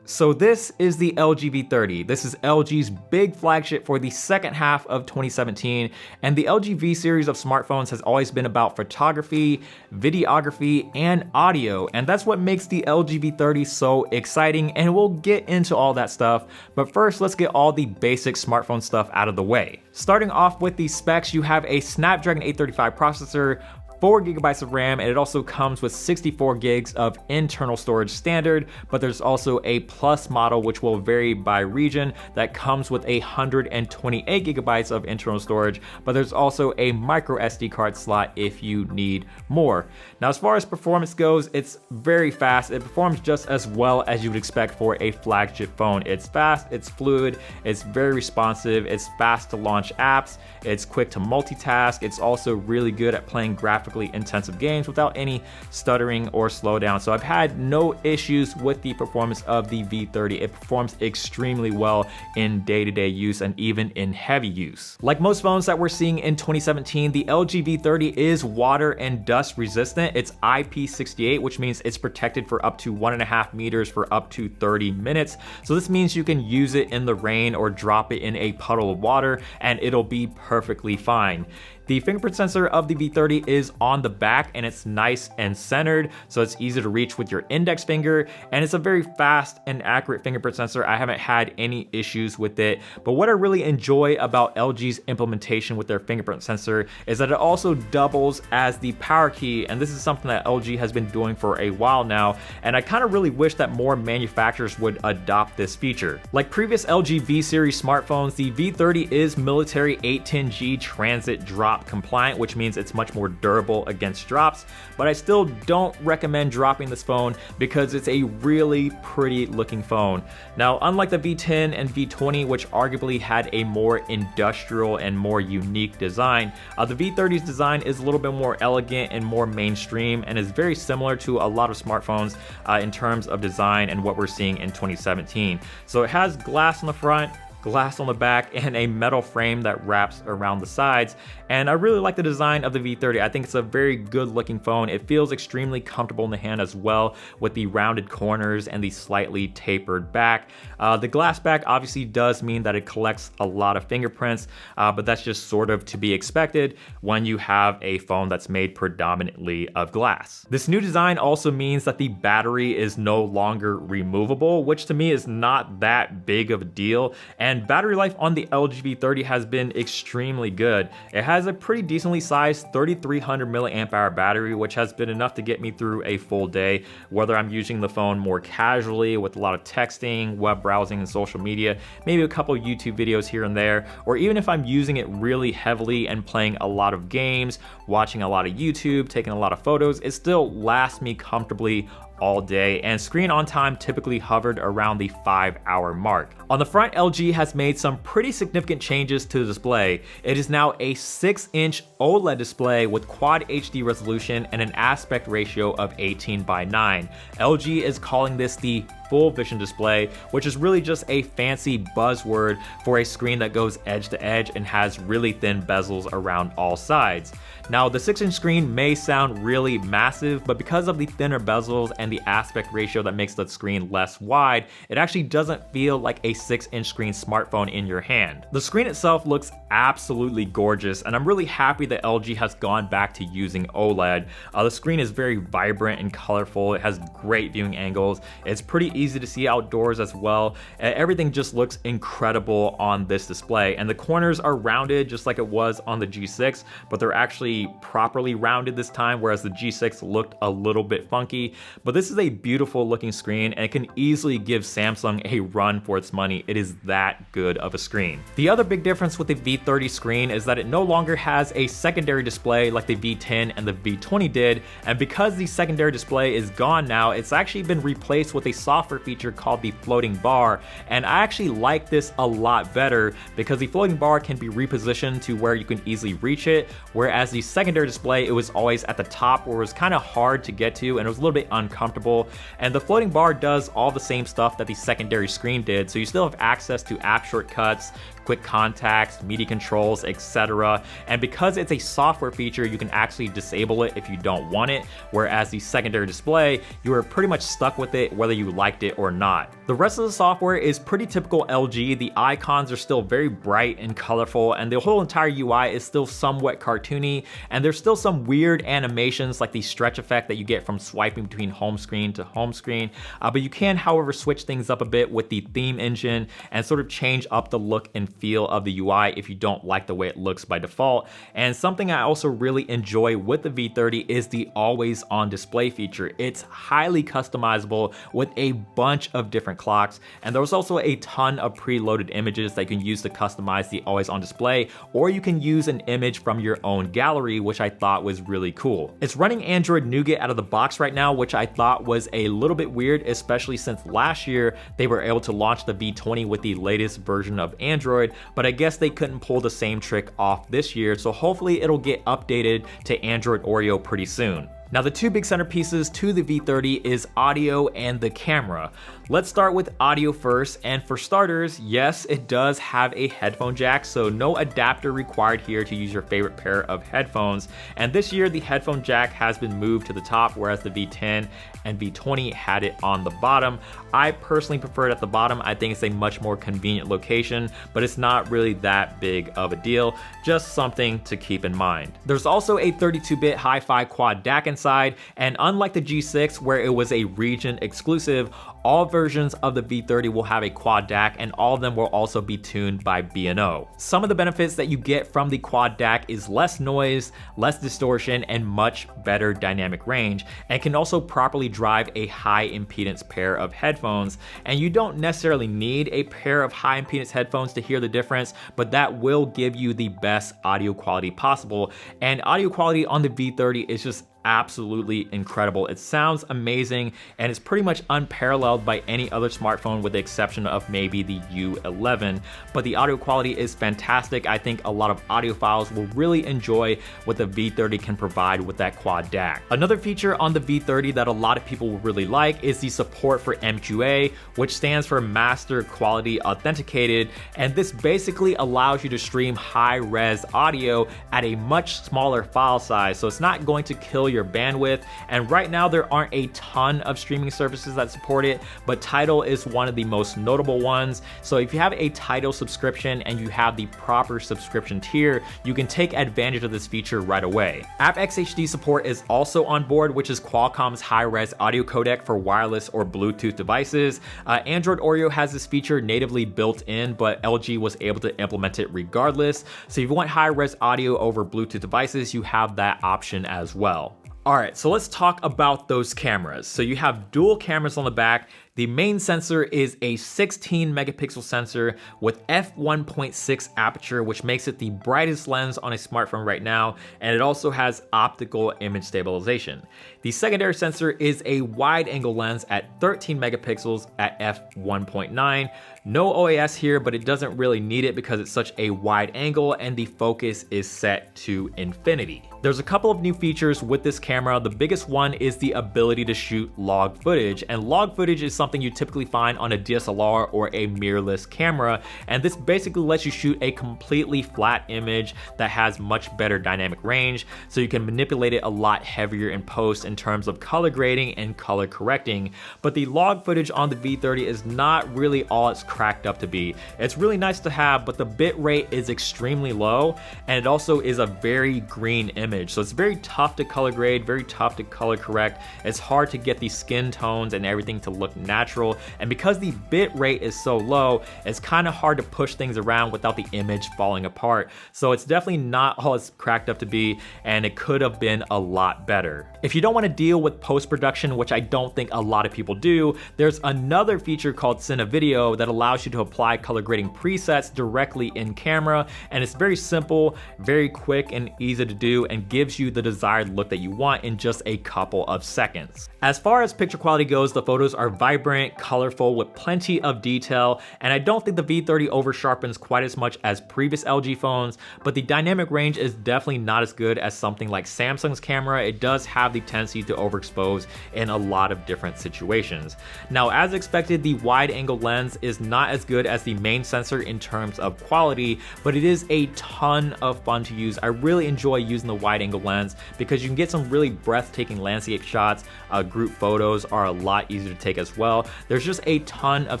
So this is the LG V30. This is LG's big flagship for the second half of 2017, and the LG V series of smartphones has always been about photography, videography, and audio, and that's what makes the LG V30 so exciting, and we'll get into all that stuff, but first let's get all the basic smartphone stuff out of the way. Starting off with the specs, you have a Snapdragon 835 processor, 4 GB of RAM, and it also comes with 64 gigs of internal storage standard, but there's also a Plus model which will vary by region that comes with 128 GB of internal storage, but there's also a micro SD card slot if you need more. Now as far as performance goes, it's very fast. It performs just as well as you would expect for a flagship phone. It's fast, it's fluid, it's very responsive, it's fast to launch apps, it's quick to multitask, it's also really good at playing graphically intensive games without any stuttering or slowdown. So I've had no issues with the performance of the V30. It performs extremely well in day-to-day use and even in heavy use. Like most phones that we're seeing in 2017, the LG V30 is water and dust resistant. It's IP68, which means it's protected for up to 1.5 meters for up to 30 minutes. So this means you can use it in the rain or drop it in a puddle of water and it'll be perfectly fine. The fingerprint sensor of the V30 is on the back and it's nice and centered, so it's easy to reach with your index finger, and it's a very fast and accurate fingerprint sensor. I haven't had any issues with it, but what I really enjoy about LG's implementation with their fingerprint sensor is that it also doubles as the power key, and this is something that LG has been doing for a while now, and I kind of really wish that more manufacturers would adopt this feature. Like previous LG V series smartphones, the V30 is military 810G transit drop compliant, which means it's much more durable against drops, but I still don't recommend dropping this phone because it's a really pretty looking phone. Now, unlike the V10 and V20, which arguably had a more industrial and more unique design, the V30's design is a little bit more elegant and more mainstream and is very similar to a lot of smartphones in terms of design and what we're seeing in 2017. So it has glass on the front, glass on the back, and a metal frame that wraps around the sides, and I really like the design of the V30. I think it's a very good looking phone. It feels extremely comfortable in the hand as well with the rounded corners and the slightly tapered back. The glass back obviously does mean that it collects a lot of fingerprints, but that's just sort of to be expected when you have a phone that's made predominantly of glass. This new design also means that the battery is no longer removable, which to me is not that big of a deal, and battery life on the LG V30 has been extremely good. It has a pretty decently sized 3300 milliamp hour battery, which has been enough to get me through a full day, whether I'm using the phone more casually with a lot of texting, web browsing, and social media, maybe a couple YouTube videos here and there, or even if I'm using it really heavily and playing a lot of games, watching a lot of YouTube, taking a lot of photos, it still lasts me comfortably all day, and screen on time typically hovered around the 5-hour mark. On the front, LG has made some pretty significant changes to the display. It is now a 6-inch OLED display with quad HD resolution and an aspect ratio of 18:9. LG is calling this the full vision display, which is really just a fancy buzzword for a screen that goes edge to edge and has really thin bezels around all sides. Now, the 6-inch screen may sound really massive, but because of the thinner bezels and the aspect ratio that makes the screen less wide, it actually doesn't feel like a 6-inch screen smartphone in your hand. The screen itself looks absolutely gorgeous, and I'm really happy that LG has gone back to using OLED. The screen is very vibrant and colorful. It has great viewing angles. It's pretty easy to see outdoors as well. Everything just looks incredible on this display, and the corners are rounded just like it was on the G6, but they're actually properly rounded this time, whereas the G6 looked a little bit funky. But this is a beautiful looking screen, and it can easily give Samsung a run for its money. It is that good of a screen. The other big difference with the V30 screen is that it no longer has a secondary display like the V10 and the V20 did, and because the secondary display is gone now, it's actually been replaced with a software feature called the floating bar, and I actually like this a lot better because the floating bar can be repositioned to where you can easily reach it, whereas the secondary display, it was always at the top where it was kind of hard to get to and it was a little bit uncomfortable. And the floating bar does all the same stuff that the secondary screen did, so you still have access to app shortcuts, quick contacts, media controls, etc. And because it's a software feature, you can actually disable it if you don't want it, whereas the secondary display, you are pretty much stuck with it whether you liked it or not. The rest of the software is pretty typical LG. The icons are still very bright and colorful, and the whole entire UI is still somewhat cartoony, and there's still some weird animations like the stretch effect that you get from swiping between home screen to home screen, but you can, however, switch things up a bit with the theme engine and sort of change up the look and feel of the UI if you don't like the way it looks by default. And something I also really enjoy with the V30 is the always on display feature. It's highly customizable with a bunch of different clocks, and there's also a ton of preloaded images that you can use to customize the always on display, or you can use an image from your own gallery, which I thought was really cool. It's running Android Nougat out of the box right now, which I thought was a little bit weird, especially since last year they were able to launch the V20 with the latest version of Android, but I guess they couldn't pull the same trick off this year, so hopefully it'll get updated to Android Oreo pretty soon. Now, the two big centerpieces to the V30 is audio and the camera. Let's start with audio first, and for starters, yes, it does have a headphone jack, so no adapter required here to use your favorite pair of headphones. And this year, the headphone jack has been moved to the top, whereas the V10 and V20 had it on the bottom. I personally prefer it at the bottom. I think it's a much more convenient location, but it's not really that big of a deal, just something to keep in mind. There's also a 32-bit hi-fi quad DAC inside, and unlike the G6 where it was a region exclusive, all versions of the V30 will have a quad DAC, and all of them will also be tuned by B&O. Some of the benefits that you get from the quad DAC is less noise, less distortion, and much better dynamic range, and can also properly drive a high impedance pair of headphones. And you don't necessarily need a pair of high impedance headphones to hear the difference, but that will give you the best audio quality possible. And audio quality on the V30 is just absolutely incredible. It sounds amazing, and it's pretty much unparalleled by any other smartphone with the exception of maybe the U11, but the audio quality is fantastic. I think a lot of audiophiles will really enjoy what the V30 can provide with that quad DAC. Another feature on the V30 that a lot of people will really like is the support for MQA, which stands for Master Quality Authenticated, and this basically allows you to stream high-res audio at a much smaller file size, so it's not going to kill your bandwidth. And right now there aren't a ton of streaming services that support it, but Tidal is one of the most notable ones. So if you have a Tidal subscription and you have the proper subscription tier, you can take advantage of this feature right away. aptX support is also on board, which is Qualcomm's high-res audio codec for wireless or Bluetooth devices. Android Oreo has this feature natively built in, but LG was able to implement it regardless. So if you want high-res audio over Bluetooth devices, you have that option as well. All right, so let's talk about those cameras. So you have dual cameras on the back. The main sensor is a 16 megapixel sensor with f1.6 aperture, which makes it the brightest lens on a smartphone right now, and it also has optical image stabilization. The secondary sensor is a wide angle lens at 13 megapixels at f1.9. No OAS here, but it doesn't really need it because it's such a wide angle and the focus is set to infinity. There's a couple of new features with this camera. The biggest one is the ability to shoot log footage, and log footage is something you typically find on a DSLR or a mirrorless camera, and this basically lets you shoot a completely flat image that has much better dynamic range, so you can manipulate it a lot heavier in post in terms of color grading and color correcting. But the log footage on the V30 is not really all it's cracked up to be. It's really nice to have, but the bit rate is extremely low, and it also is a very green image, so it's very tough to color grade, very tough to color correct. It's hard to get the skin tones and everything to look natural, and because the bit rate is so low, it's kind of hard to push things around without the image falling apart. So it's definitely not all it's cracked up to be, and it could have been a lot better. If you don't want to deal with post-production, which I don't think a lot of people do, there's another feature called Sena Video that allows you to apply color grading presets directly in camera, and it's very simple, very quick and easy to do, and gives you the desired look that you want in just a couple of seconds. As far as picture quality goes, the photos are vibrant, colorful, with plenty of detail, and I don't think the V30 over sharpens quite as much as previous LG phones, but the dynamic range is definitely not as good as something like Samsung's camera. It does have the tendency to overexpose in a lot of different situations. Now, as expected, the wide angle lens is not as good as the main sensor in terms of quality, but it is a ton of fun to use. I really enjoy using the wide angle lens because you can get some really breathtaking landscape shots. Group photos are a lot easier to take as well. There's just a ton of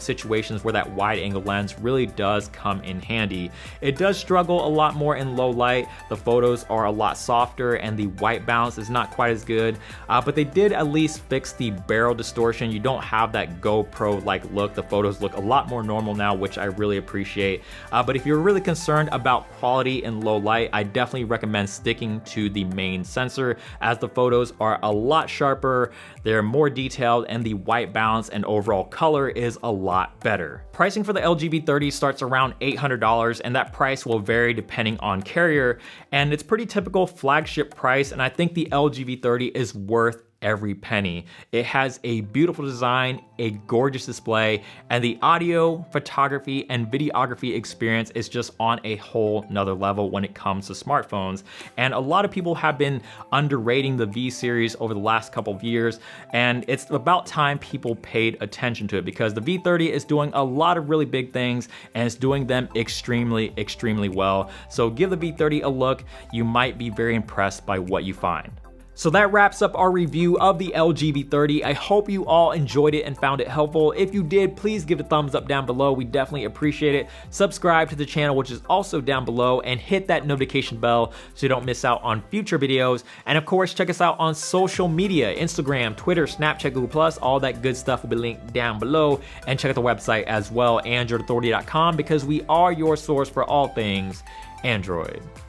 situations where that wide angle lens really does come in handy. It does struggle a lot more in low light. The photos are a lot softer and the white balance is not quite as good, but they did at least fix the barrel distortion. You don't have that GoPro-like look. The photos look a lot more normal now, which I really appreciate. But if you're really concerned about quality in low light, I definitely recommend sticking to the main sensor, as the photos are a lot sharper, they're more detailed, and the white balance and overall color is a lot better. Pricing for the LG V30 starts around $800, and that price will vary depending on carrier, and it's pretty typical flagship price, and I think the LG V30 is worth every penny. It has a beautiful design, a gorgeous display, and the audio, photography, and videography experience is just on a whole nother level when it comes to smartphones. And a lot of people have been underrating the V series over the last couple of years, and it's about time people paid attention to it, because the V30 is doing a lot of really big things and it's doing them extremely well. So give the V30 a look. You might be very impressed by what you find. So that wraps up our review of the LG V30. I hope you all enjoyed it and found it helpful. If you did, please give it a thumbs up down below. We definitely appreciate it. Subscribe to the channel, which is also down below, and hit that notification bell so you don't miss out on future videos. And of course, check us out on social media, Instagram, Twitter, Snapchat, Google+, all that good stuff will be linked down below. And check out the website as well, androidauthority.com, because we are your source for all things Android.